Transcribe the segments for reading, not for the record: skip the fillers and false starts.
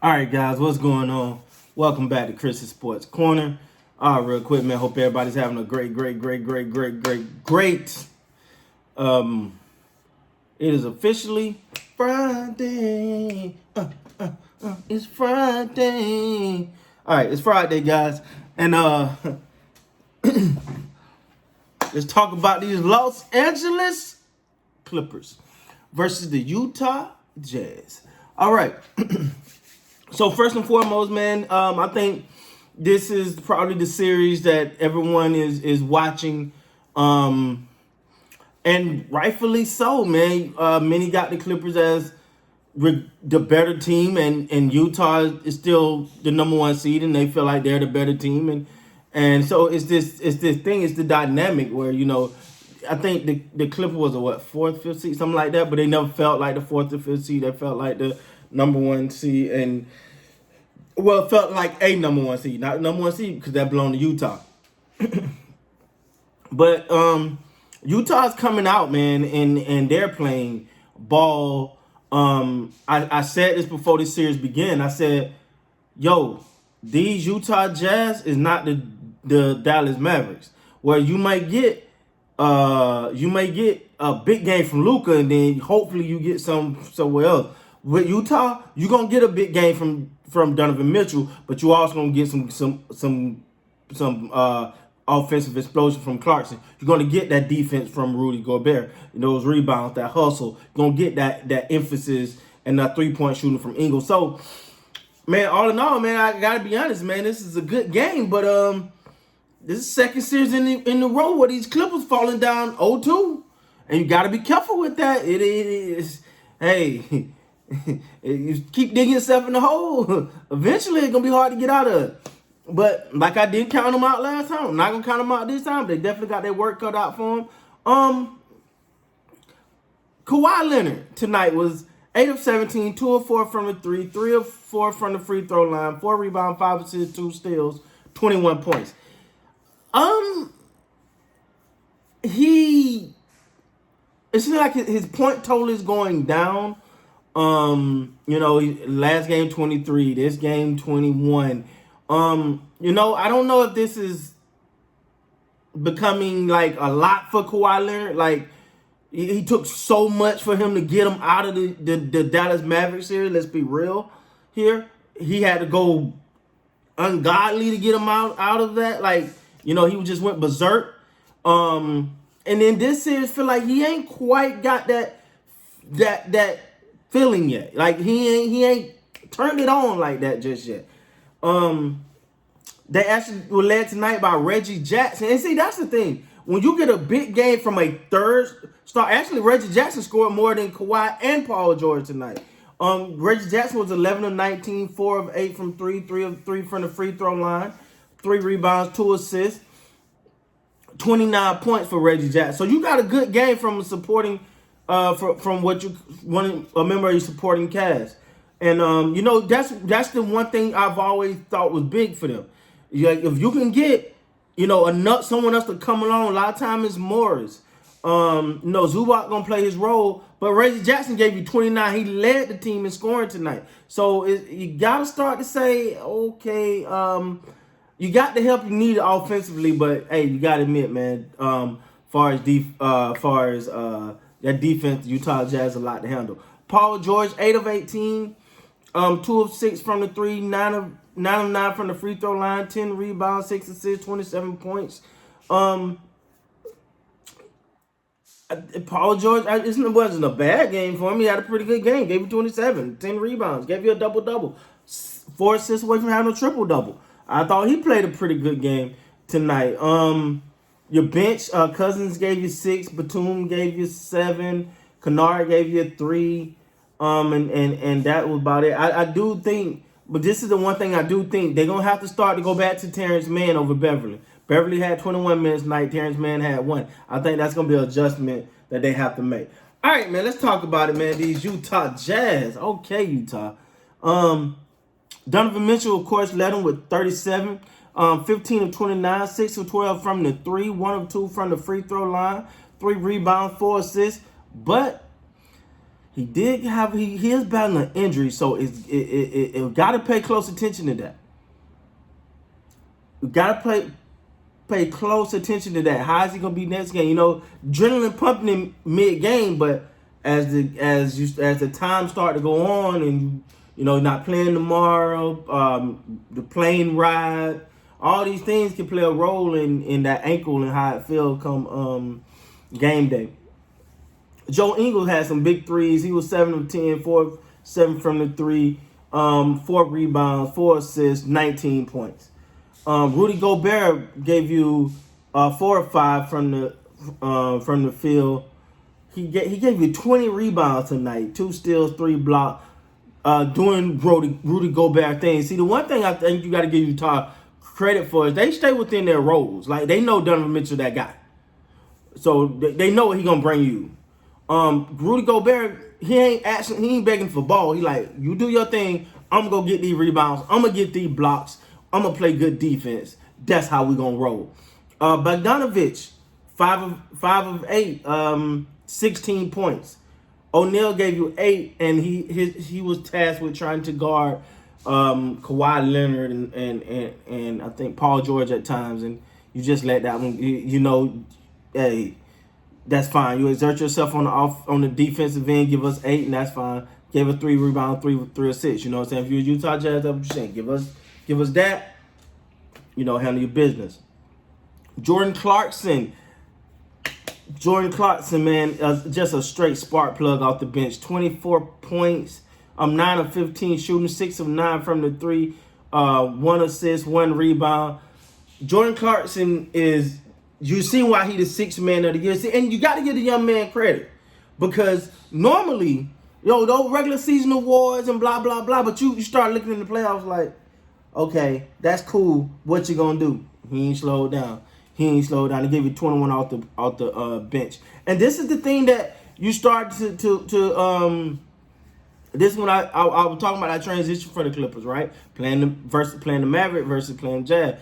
All right, guys, what's going on? Welcome back to Chris's Sports Corner. Real quick, man. Hope everybody's having a great. It is officially Friday. It's Friday. All right, it's Friday, guys, and let's talk about these Los Angeles Clippers versus the Utah Jazz. All right. So first and foremost, man, I think this is probably the series that everyone is watching, and rightfully so, man. Many got the Clippers as the better team, and Utah is still the number one seed, and they feel like they're the better team, and so it's this thing, it's the dynamic where I think the Clippers was a fourth, fifth seed, something like that, but they never felt like the fourth or fifth seed. They felt like the number one seed, and it felt like a number one seed, not number one seed because that belonged to Utah. But Utah's coming out, man, and they're playing ball. I said this before this series began. I said, yo, these Utah Jazz is not the Dallas Mavericks, where you might get a big game from Luka, and then hopefully you get somewhere else. With Utah, you're gonna get a big game from Donovan Mitchell, but you also gonna get some offensive explosion from Clarkson. You're gonna get that defense from Rudy Gobert, those rebounds, that hustle. You're gonna get that emphasis and that 3-point shooting from Ingles. So, man, all in all, man, I gotta be honest, man, this is a good game, but this is second series in the row where these Clippers falling down 0-2, and you gotta be careful with that. It is, hey. You keep digging yourself in the hole, eventually it's gonna be hard to get out of it. But like I didn't count them out last time, I'm not gonna count them out this time. They definitely got their work cut out for them. Kawhi Leonard tonight was 8 of 17, 2 of 4 from the 3 of 4 from the free throw line, 4 rebounds, 5 assists, 2 steals, 21 points. It seems like his point total is going down. Last game 23, this game 21. I don't know if this is becoming like a lot for Kawhi Leonard. Like he took so much for him to get him out of the Dallas Mavericks here. Let's be real here. He had to go ungodly to get him out of that. Like, he just went berserk. And then this series feel like he ain't quite got that feeling yet. Like he ain't turned it on like that just yet. They actually were led tonight by Reggie Jackson. And see, that's the thing. When you get a big game from a third star, actually Reggie Jackson scored more than Kawhi and Paul George tonight. Reggie Jackson was 11 of 19, 4 of 8 from 3, 3 of 3 from the free throw line, 3 rebounds, 2 assists, 29 points for Reggie Jackson. So you got a good game from supporting from what you want, a member of your supporting cast. And that's the one thing I've always thought was big for them. If you can get someone else to come along, a lot of times it's Morris. Zubac gonna play his role, but Reggie Jackson gave you 29. He led the team in scoring tonight. So you gotta start to say, okay, you got the help you need offensively, but hey, you gotta admit, man, far as that defense, Utah Jazz a lot to handle. Paul George, 8 of 18, 2 of 6 from the 3, 9 of 9 from the free throw line, 10 rebounds, 6 assists, 27 points. Paul George, it wasn't a bad game for him. He had a pretty good game. Gave you 27, 10 rebounds, gave you a double-double, 4 assists away from having a triple-double. I thought he played a pretty good game tonight. Your bench, Cousins gave you 6, Batum gave you 7, Kennard gave you 3, and that was about it. I do think, but this is the one thing I do think, they're going to have to start to go back to Terrence Mann over Beverly. Beverly had 21 minutes tonight, Terrence Mann had 1. I think that's going to be an adjustment that they have to make. All right, man, let's talk about it, man. These Utah Jazz. Okay, Utah. Donovan Mitchell, of course, led them with 37. 15 of 29, 6 of 12 from the 3, 1 of 2 from the free throw line, 3 rebounds, 4 assists. But He is battling an injury, so it got to pay close attention to that. We got to pay close attention to that. How is he gonna be next game? You know, adrenaline pumping in mid game, but as the time start to go on, and you know not playing tomorrow, the plane ride, all these things can play a role in that ankle and how it feels come game day. Joe Ingles had some big threes. He was 7 of 10, 4 of 7 from the three, 4 rebounds, 4 assists, 19 points. Rudy Gobert gave you 4 of 5 from the field. He gave you 20 rebounds tonight, 2 steals, 3 blocks, doing Rudy Gobert things. See, the one thing I think you got to give Utah credit for is they stay within their roles. Like, they know Donovan Mitchell that guy, so they know what he gonna bring you. Rudy Gobert, he ain't begging for ball. He like, you do your thing. I'm gonna go get these rebounds. I'm gonna get these blocks. I'm gonna play good defense. That's how we gonna roll. Bogdanovich, 5 of 8, 16 points. O'Neal gave you 8, and he was tasked with trying to guard Kawhi Leonard and I think Paul George at times, and you just let that one. You know, hey, that's fine. You exert yourself on the defensive end. Give us 8, and that's fine. Gave us 3 rebounds, 3 assists. You know what I'm saying? If you're Utah Jazz, that's what you're saying. Give us that. You know, handle your business. Jordan Clarkson, man, just a straight spark plug off the bench. 24 points. 9 of 15 shooting, 6 of 9 from the 3, 1 assist, 1 rebound. Jordan Clarkson is, you see why he the 6th man of the year. See, and you got to give the young man credit, because normally, those regular season awards and blah, blah, blah, but you start looking in the playoffs like, okay, that's cool. What you gonna do? He ain't slowed down. He gave you 21 off the bench. And this is the thing that you start to this is when I was talking about that transition for the Clippers, right? Playing the Maverick versus playing Jazz.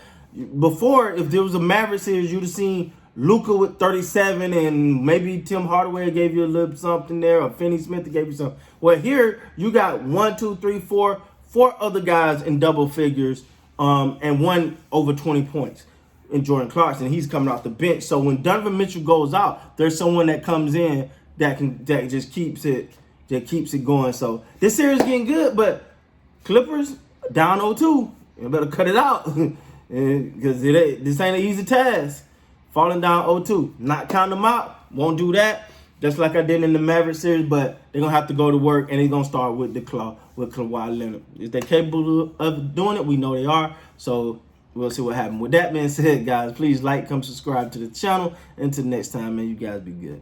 Before, if there was a Maverick series, you'd have seen Luka with 37, and maybe Tim Hardaway gave you a little something there, or Finney Smith gave you something. Well, here you got 1, 2, 3, 4 other guys in double figures, and 1 over 20 points in Jordan Clarkson. He's coming off the bench. So when Donovan Mitchell goes out, there's someone that comes in that just keeps it going. So this series is getting good, but Clippers down 0-2. You better cut it out, because this ain't an easy task. Falling down 0-2, not counting them out. Won't do that. Just like I did in the Maverick series, but they're going to have to go to work, and they're going to start with Kawhi Leonard. If they're capable of doing it, we know they are. So we'll see what happens. With that being said, guys, please like, come subscribe to the channel. Until next time, man, you guys be good.